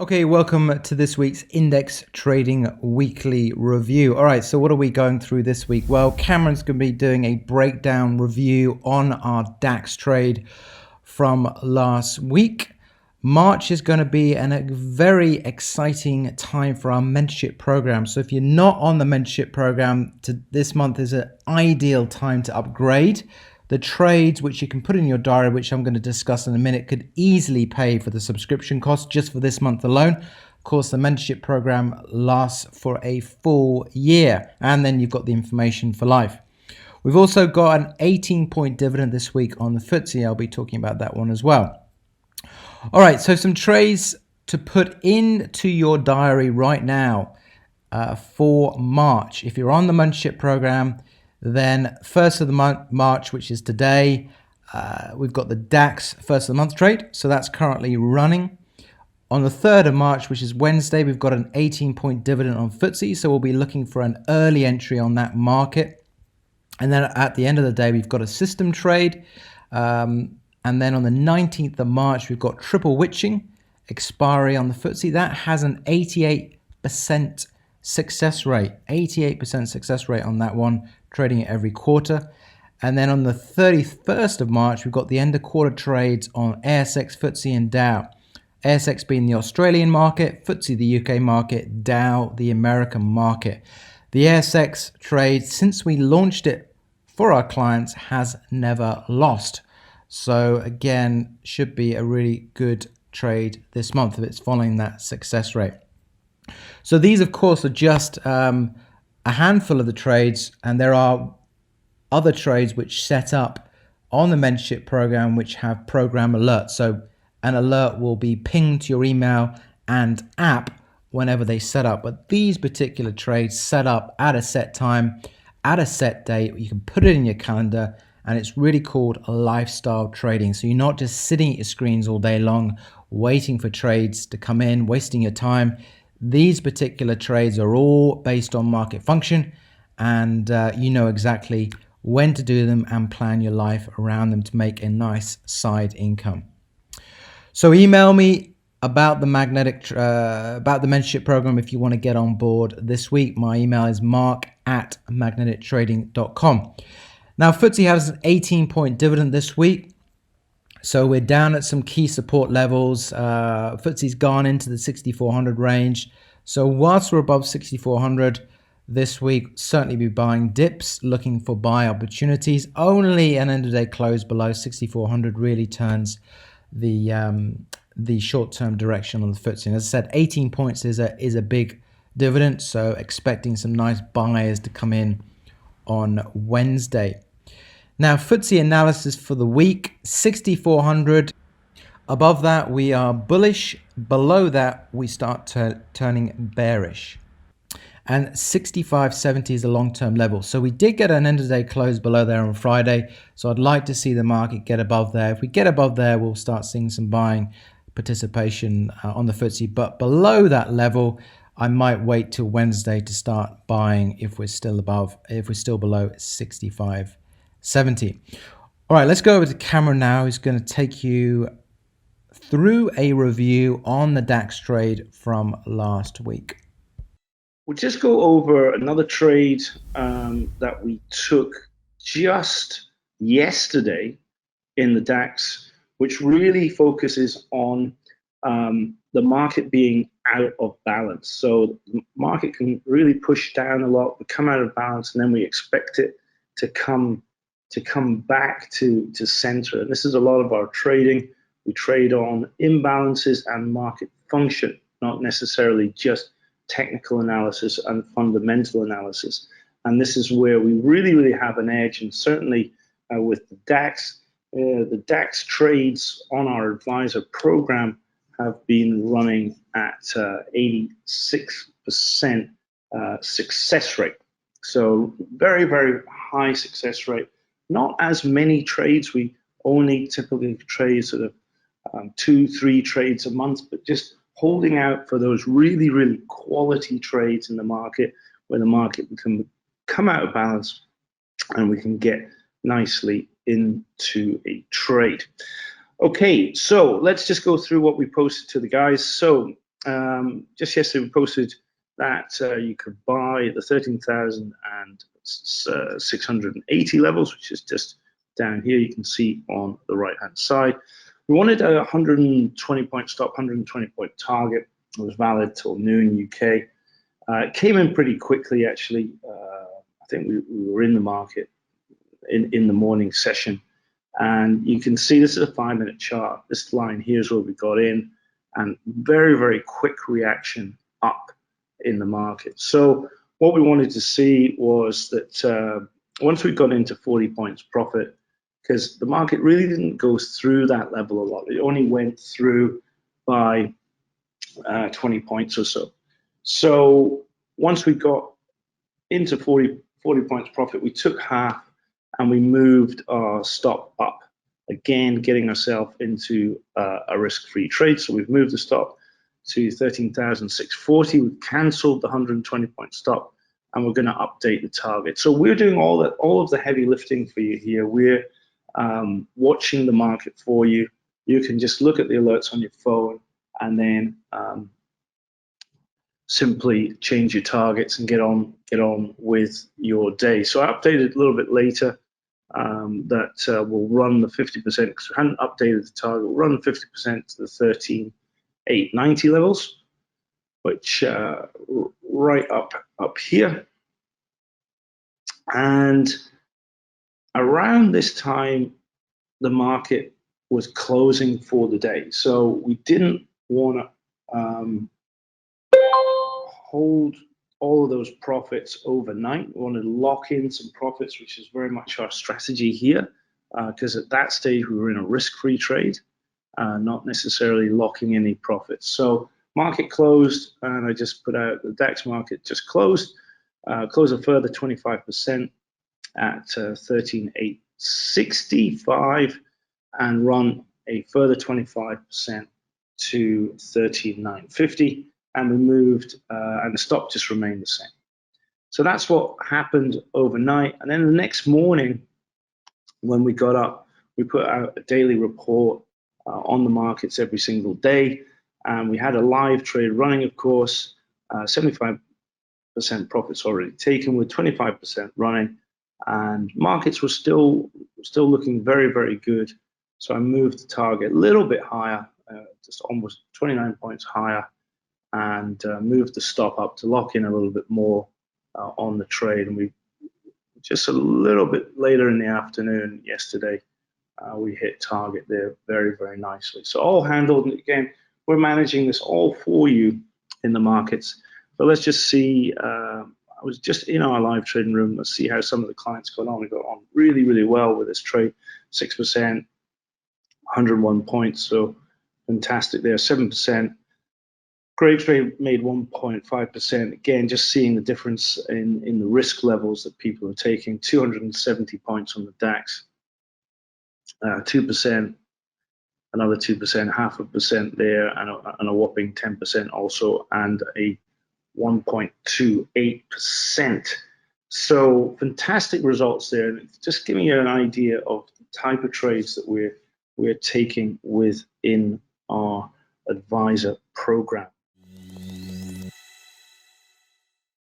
Okay, welcome to this week's Index Trading Weekly Review. All right, so what are we going through this week? Well, Cameron's going to be doing a breakdown review on our DAX trade from last week. March is going to be a very exciting time for our mentorship program. So if you're not on the mentorship program, this month is an ideal time to upgrade. The trades which you can put in your diary, which I'm going to discuss in a minute, could easily pay for the subscription cost just for this month alone. Of course, the mentorship program lasts for a full year, and then you've got the information for life. We've also got an 18-point dividend this week on the FTSE. I'll be talking about that one as well. All right, so some trades to put into your diary right now for March. If you're on the mentorship program, then first of the month, March, which is today, we've got the DAX first of the month trade. So that's currently running. On the 3rd of March, which is Wednesday, we've got an 18-point dividend on FTSE. So we'll be looking for an early entry on that market. And then at the end of the day, we've got a system trade. And then on the 19th of March, we've got triple witching expiry on the FTSE. That has an 88% success rate, 88% success rate on that one, trading it every quarter. And then on the 31st of March, we've got the end of quarter trades on ASX, FTSE and Dow. ASX being the Australian market, FTSE the UK market, Dow the American market. The ASX trade, since we launched it for our clients, has never lost. So again, should be a really good trade this month if it's following that success rate. So these, of course, are just a handful of the trades, and there are other trades which set up on the mentorship program which have program alerts. So an alert will be pinged to your email and app whenever they set up. But these particular trades set up at a set time, at a set date. You can put it in your calendar, and it's really called lifestyle trading. So you're not just sitting at your screens all day long waiting for trades to come in, wasting your time. These particular trades are all based on market function, and you know exactly when to do them and plan your life around them to make a nice side income. So email me about the mentorship program if you want to get on board this week. My email is mark@magnetictrading.com. Now, FTSE has an 18-point dividend this week. So we're down at some key support levels. FTSE's gone into the 6,400 range. So whilst we're above 6,400 this week, certainly be buying dips, looking for buy opportunities. Only an end of day close below 6,400 really turns the short-term direction on the FTSE. And as I said, 18 points is a big dividend. So expecting some nice buyers to come in on Wednesday. Now, FTSE analysis for the week, 6,400. Above that, we are bullish. Below that, we start turning bearish. And 65.70 is the long-term level. So we did get an end-of-day close below there on Friday. So I'd like to see the market get above there. If we get above there, we'll start seeing some buying participation on the FTSE. But below that level, I might wait till Wednesday to start buying if we're still below 65.70. All right, let's go over to Cameron now, who's going to take you through a review on the DAX trade from last week. We'll just go over another trade that we took just yesterday in the DAX, which really focuses on the market being out of balance. So the market can really push down a lot, we come out of balance, and then we expect it to come back to center. And this is a lot of our trading. We trade on imbalances and market function, not necessarily just technical analysis and fundamental analysis. And this is where we really have an edge. And certainly with the DAX trades on our advisor program have been running at 86% success rate. So very high success rate. Not as many trades. We only typically trade sort of 2-3 trades a month, but just holding out for those really quality trades in the market where the market can come out of balance and we can get nicely into a trade. Okay, so let's just go through what we posted to the guys. So just yesterday we posted that you could buy the 13,680 levels, which is just down here. You can see on the right-hand side. We wanted a 120 point stop, 120 point target. It was valid till noon UK. It came in pretty quickly, actually. I think we were in the market in the morning session. And you can see this is a 5-minute chart. This line here is where we got in, and very, very quick reaction up in the market. So what we wanted to see was that once we got into 40 points profit, because the market really didn't go through that level a lot. It only went through by 20 points or so. So once we got into 40 points profit, we took half and we moved our stop up. Again, getting ourselves into a risk-free trade. So we've moved the stop to 13,640. We've cancelled the 120 point stop, and we're going to update the target. So we're doing all of the heavy lifting for you here. We're watching the market for you. You can just look at the alerts on your phone and then simply change your targets and get on with your day. So I updated a little bit later that we'll run the 50%, because we hadn't updated the target. We'll run 50% to the 13,890 levels, which right up here. And around this time, the market was closing for the day. So we didn't want to hold all of those profits overnight. We wanted to lock in some profits, which is very much our strategy here, because at that stage we were in a risk-free trade, not necessarily locking any profits. So market closed, and I just put out the DAX market just closed a further 25% at 13,865, and run a further 25% to 13,950, and we moved, and the stop just remained the same. So that's what happened overnight. And then the next morning, when we got up, we put out a daily report on the markets every single day, and we had a live trade running, of course, 75% profits already taken with 25% running, and markets were still looking very, very good. So I moved the target a little bit higher, just almost 29 points higher, and moved the stop up to lock in a little bit more on the trade. And we just a little bit later in the afternoon yesterday, we hit target there very, very nicely. So all handled. And again, we're managing this all for you in the markets. So let's just see. I was just in our live trading room. Let's see how some of the clients got on. We got on really, really well with this trade. 6%, 101 points. So fantastic there. 7%. Grape trade made 1.5%. Again, just seeing the difference in the risk levels that people are taking. 270 points on the DAX. 2%, another 2%, 0.5% there, and a whopping 10% also, and a 1.28%. So fantastic results there. And it's just giving you an idea of the type of trades that we're taking within our advisor program.